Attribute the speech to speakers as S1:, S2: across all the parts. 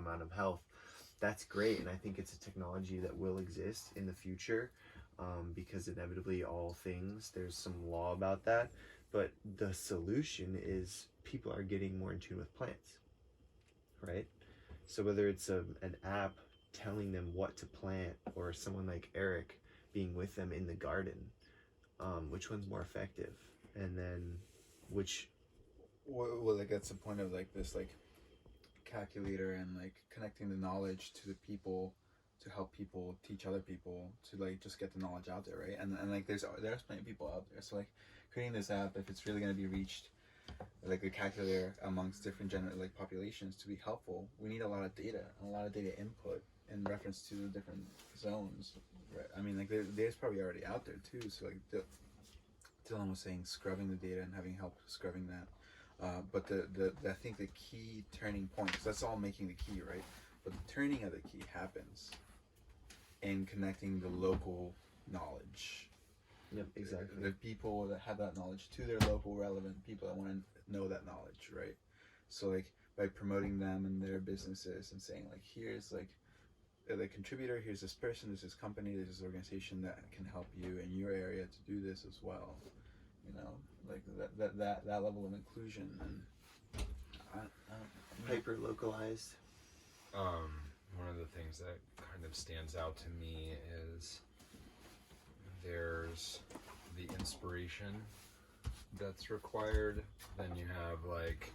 S1: amount of health. That's great, and I think it's a technology that will exist in the future, because inevitably all things, there's some law about that. But the solution is people are getting more in tune with plants, right? So whether it's an app telling them what to plant, or someone like Eric being with them in the garden, which one's more effective? And then which...
S2: Well, like that's the point of like this like calculator and like connecting the knowledge to the people to help people teach other people to like just get the knowledge out there, right? And like there's plenty of people out there, so like creating this app, if it's really going to be reached, like a calculator amongst different like populations to be helpful, we need a lot of data input in reference to the different zones, right? I mean, like there's probably already out there too, so like Dylan was saying, scrubbing the data and having help scrubbing that. But I think the key turning point, because that's all making the key, right? But the turning of the key happens in connecting the local knowledge.
S1: Yep, exactly.
S2: The people that have that knowledge to their local relevant people that want to know that knowledge, right? So like by promoting them and their businesses and saying like, here's like the contributor, here's this person, there's this company, there's this organization that can help you in your area to do this as well. You know, like that level of inclusion and
S1: hyper localized.
S3: One of the things that kind of stands out to me is there's the inspiration that's required. Then you have like,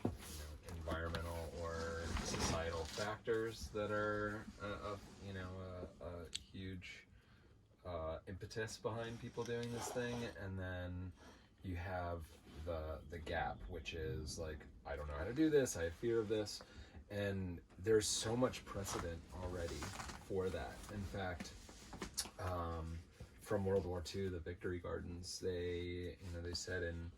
S3: you know, environmental or societal factors that are a huge impetus behind people doing this thing. And then you have the gap, which is like, I don't know how to do this, I have fear of this. And there's so much precedent already for that. In fact, from World War II, the Victory Gardens, they said in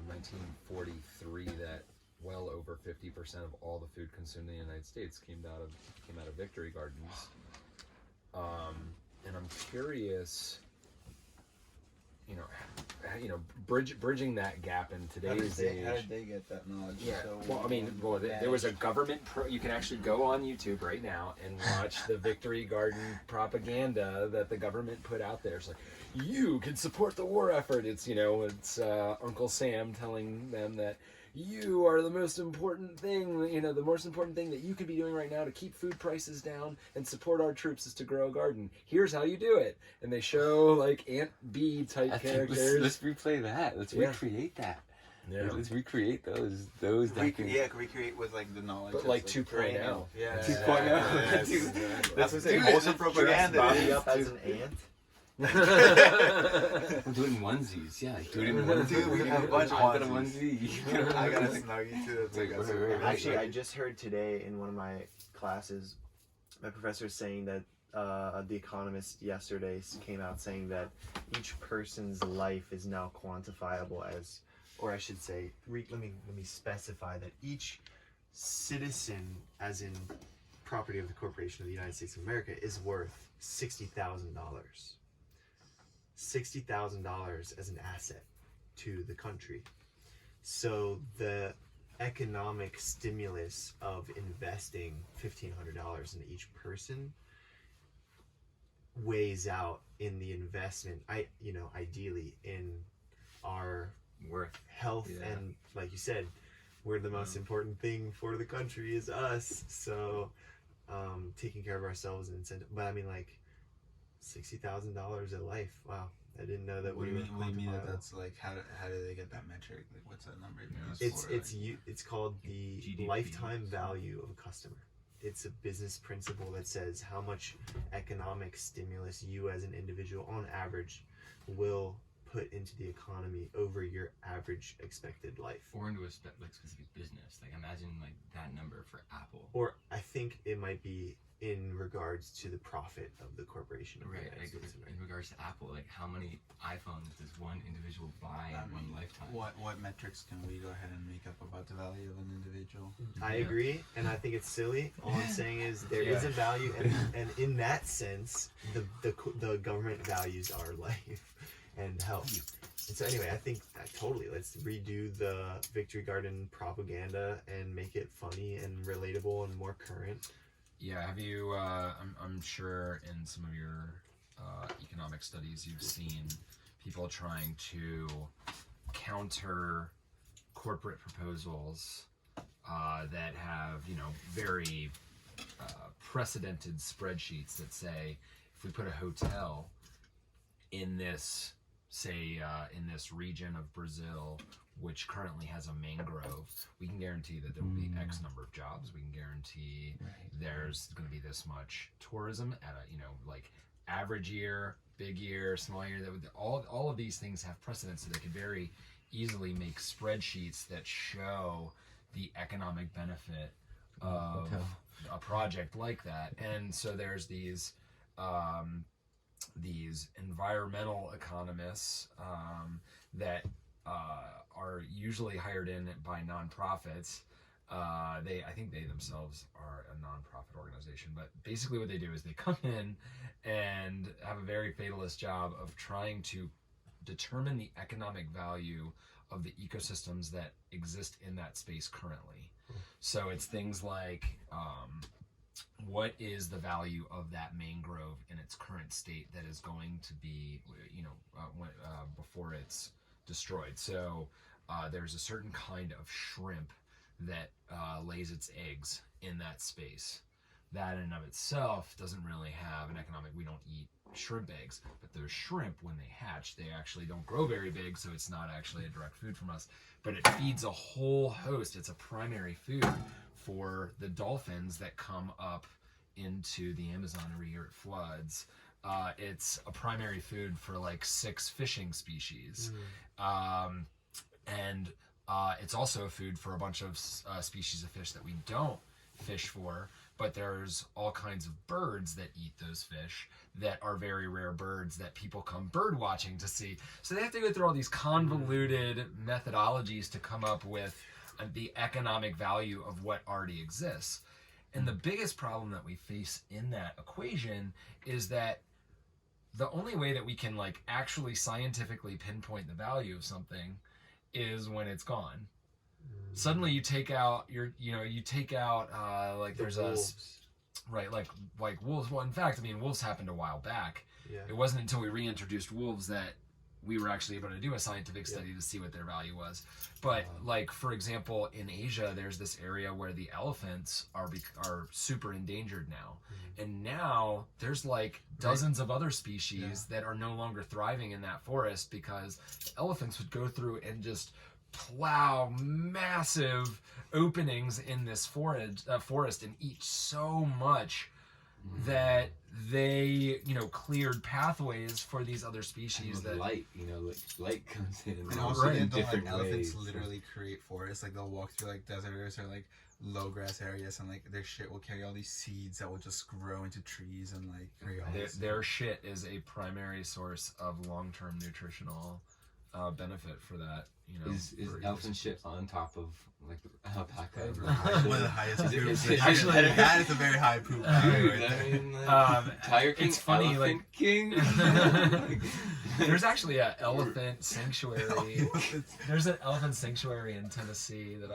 S3: 1943 that well over 50% of all the food consumed in the United States came out of Victory Gardens. And I'm curious, bridging that gap in today's age.
S2: How did they get that knowledge?
S3: Yeah, there was a government you can actually go on YouTube right now and watch the Victory Garden propaganda that the government put out there. It's like, you can support the war effort. It's Uncle Sam telling them that you are the most important thing, the most important thing that you could be doing right now to keep food prices down and support our troops is to grow a garden. Here's how you do it. And they show like Aunt Bee type characters.
S4: Let's replay that. Let's recreate that. Yeah. Let's recreate those.
S2: Recreate with like the knowledge.
S3: But like 2.0.
S2: Yeah.
S4: 2.0.
S2: That's what I'm saying. Propaganda.
S1: Bobby up as an ant.
S4: We'll do it in onesies. Yeah, do it in onesies.
S2: Dude, we have a bunch of
S4: I've got a onesie.
S2: I got a snuggie too. That's
S1: Actually, I just heard today in one of my classes, my professor saying that The Economist yesterday came out saying that each person's life is now quantifiable as, or I should say, let me specify that each citizen, as in property of the Corporation of the United States of America, is worth $60,000. $60,000 as an asset to the country. So the economic stimulus of investing $1,500 into each person weighs out in the investment, ideally in our
S4: worth,
S1: health, and like you said, we're the most important thing for the country is us. So taking care of ourselves and incentive. But I mean, like, $60,000 a life. Wow, I didn't know that.
S2: What do you mean that that's like? How do they get that metric? Like, what's that number?
S1: It's called the GDP, lifetime value of a customer. It's a business principle that says how much economic stimulus you as an individual, on average, will put into the economy over your average expected life.
S4: Or into a specific business. Like, imagine like that number for Apple.
S1: Or I think it might be in regards to the profit of the corporation.
S4: Right. Like, in regards to Apple, like how many iPhones does one individual buy in one lifetime?
S2: What metrics can we go ahead and make up about the value of an individual?
S1: I agree, and I think it's silly. All I'm saying is there is a value, and in that sense, the government values our life and health. And so anyway, I think totally let's redo the Victory Garden propaganda and make it funny and relatable and more current.
S3: Yeah, have you, I'm sure in some of your economic studies you've seen people trying to counter corporate proposals that have, very precedented spreadsheets that say if we put a hotel in this, say, in this region of Brazil, which currently has a mangrove, we can guarantee that there will be X number of jobs. We can guarantee there's going to be this much tourism at a, like average year, big year, small year. That would, all of these things have precedence, so they could very easily make spreadsheets that show the economic benefit of a project like that. And so there's these environmental economists that are usually hired in by nonprofits. I think they themselves are a nonprofit organization, but basically what they do is they come in and have a very fatalist job of trying to determine the economic value of the ecosystems that exist in that space currently. So it's things like what is the value of that mangrove in its current state that is going to be, before it's destroyed. So there's a certain kind of shrimp that lays its eggs in that space. That in and of itself doesn't really have an economic, we don't eat shrimp eggs, but those shrimp, when they hatch, they actually don't grow very big, so it's not actually a direct food from us, but it feeds a whole host. It's a primary food for the dolphins that come up into the Amazon every year it floods. It's a primary food for like 6 fishing species. And it's also a food for a bunch of species of fish that we don't fish for, but there's all kinds of birds that eat those fish that are very rare birds that people come bird watching to see. So they have to go through all these convoluted methodologies to come up with the economic value of what already exists. And the biggest problem that we face in that equation is that the only way that we can like actually scientifically pinpoint the value of something is when it's gone. Suddenly you take out like there's
S1: wolves.
S3: like wolves. Well, in fact, I mean, wolves happened a while back.
S1: Yeah.
S3: It wasn't until we reintroduced wolves that we were actually able to do a scientific study to see what their value was. But like, for example, in Asia, there's this area where the elephants are super endangered now. And now there's like dozens of other species that are no longer thriving in that forest because the elephants would go through and just plow massive openings in this forest and eat so much that they, cleared pathways for these other species.
S4: And with light comes in.
S2: And also,
S3: Right.
S2: don't elephants
S4: ways.
S2: literally create forests? Like they'll walk through like deserts or like low grass areas, and like their shit will carry all these seeds that will just grow into trees and like create all this.
S3: Their shit is a primary source of long-term nutritional benefit for that.
S4: Is elephant shit on top of like alpaca?
S2: One of the highest poops.
S3: Actually,
S2: that is a very high poop.
S4: Dude, I mean, Tiger King,
S3: it's funny,
S4: Elephant King.
S3: There's actually an elephant sanctuary. There's an elephant sanctuary in Tennessee that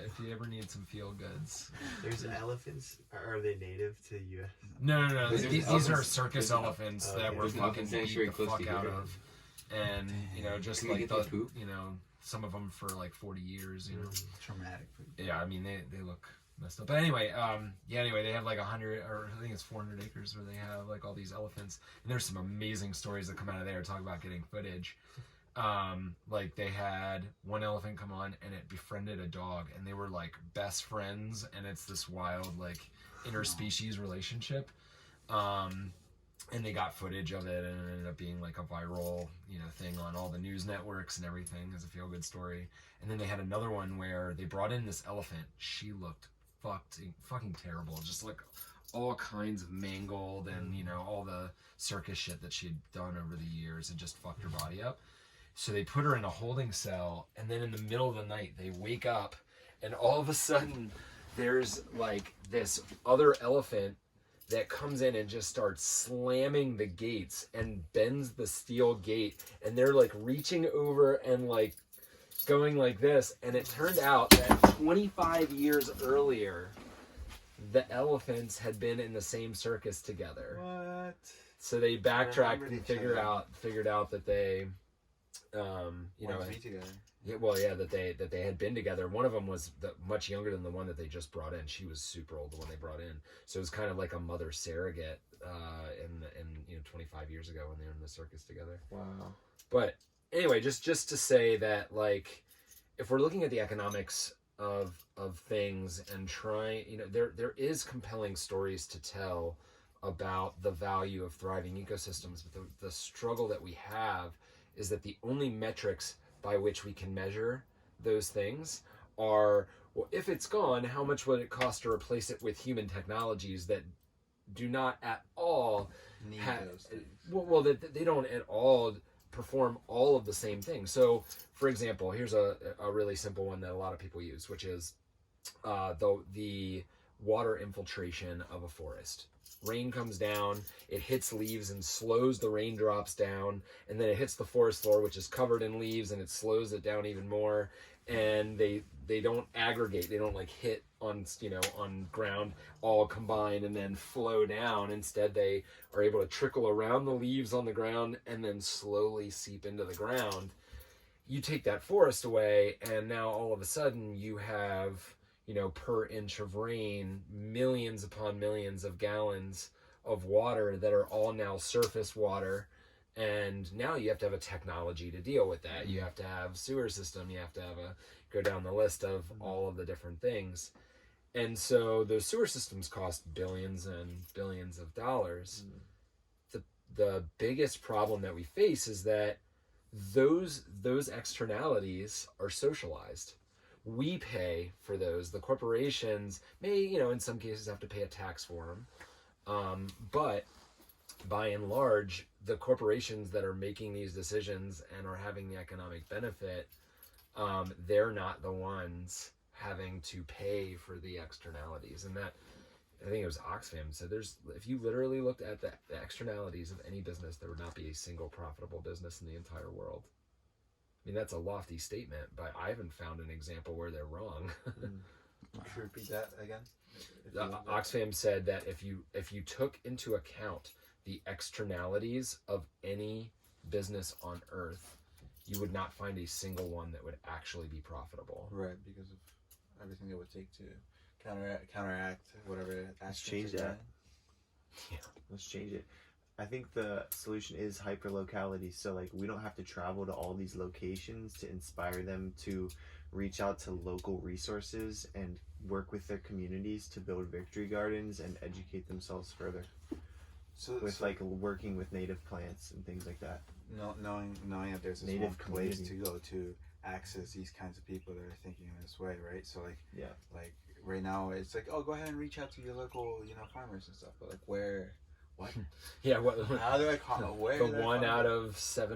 S3: if you ever need some feel goods.
S1: There's elephants. Are they native to U.S.?
S3: No.
S4: There's
S3: These are
S4: elephants-
S3: circus
S4: there's-
S3: elephants
S1: okay.
S3: that were
S4: There's an
S3: fucking
S4: elephant
S3: beat
S4: sanctuary
S3: the
S4: close
S3: fuck
S4: to
S3: out
S4: here.
S3: of. And, just
S4: Can we
S3: like
S4: get that poop?
S3: some of them for like 40 years,
S2: Traumatic poop.
S3: Yeah, I mean, they look messed up. But anyway, they have like 100, or I think it's 400 acres where they have like all these elephants. And there's some amazing stories that come out of there. Talk about getting footage. Like they had one elephant come on and it befriended a dog, and they were like best friends, and it's this wild like interspecies relationship. And they got footage of it, and it ended up being like a viral, thing on all the news networks and everything as a feel-good story. And then they had another one where they brought in this elephant. She looked fucking terrible, just like all kinds of mangled and all the circus shit that she had done over the years, and just fucked her body up. So they put her in a holding cell, and then in the middle of the night they wake up, and all of a sudden there's like this other elephant
S5: that comes in and just starts slamming the gates and bends the steel gate, and they're like reaching over and like going like this, and it turned out that 25 years earlier the elephants had been in the same circus together.
S2: What?
S5: So they backtracked
S2: remembered
S5: and
S2: each
S5: figured
S2: other.
S5: out that they you know,
S2: Wanted to be together.
S5: yeah, well, yeah, that they had been together. One of them was much younger than the one that they just brought in. She was super old, the one they brought in. So it was kind of like a mother surrogate in 25 years ago when they were in the circus together.
S1: Wow.
S5: But anyway, just to say that, like, if we're looking at the economics of things and trying, there is compelling stories to tell about the value of thriving ecosystems, but the struggle that we have is that the only metrics by which we can measure those things are, well, if it's gone, how much would it cost to replace it with human technologies that do not at all
S2: Need those things.
S5: well, that they don't at all perform all of the same things. So, for example, here's a really simple one that a lot of people use, which is the water infiltration of a forest. Rain comes down, it hits leaves and slows the raindrops down, and then it hits the forest floor, which is covered in leaves, and it slows it down even more. And they don't aggregate, they don't like hit on ground all combined and then flow down. Instead, they are able to trickle around the leaves on the ground and then slowly seep into the ground. You take that forest away, and now all of a sudden you have, per inch of rain, millions upon millions of gallons of water that are all now surface water. And now you have to have a technology to deal with that. You have to have sewer system. You have to have go down the list of all of the different things. And so those sewer systems cost billions and billions of dollars. The biggest problem that we face is that those externalities are socialized. We pay for those. The corporations may, in some cases have to pay a tax for them. But by and large, the corporations that are making these decisions and are having the economic benefit, they're not the ones having to pay for the externalities. And that, I think it was Oxfam said, if you literally looked at the externalities of any business, there would not be a single profitable business in the entire world. I mean, that's a lofty statement, but I haven't found an example where they're wrong.
S2: Could you repeat that again?
S5: Oxfam said that if you took into account the externalities of any business on Earth, you would not find a single one that would actually be profitable.
S2: Right, because of everything it would take to counteract whatever.
S1: Let's change that. Yeah, let's change it. I think the solution is hyperlocality. So like we don't have to travel to all these locations to inspire them to reach out to local resources and work with their communities to build victory gardens and educate themselves further. Like working with native plants and things like that.
S2: Knowing that there's this
S1: Native
S2: one place
S1: community.
S2: to go to access these kinds of people that are thinking in this way, right? So like right now it's like, oh, go ahead and reach out to your local farmers and stuff, but like where, what?
S5: Yeah,
S2: How do I call it? Where?
S5: the one out of 700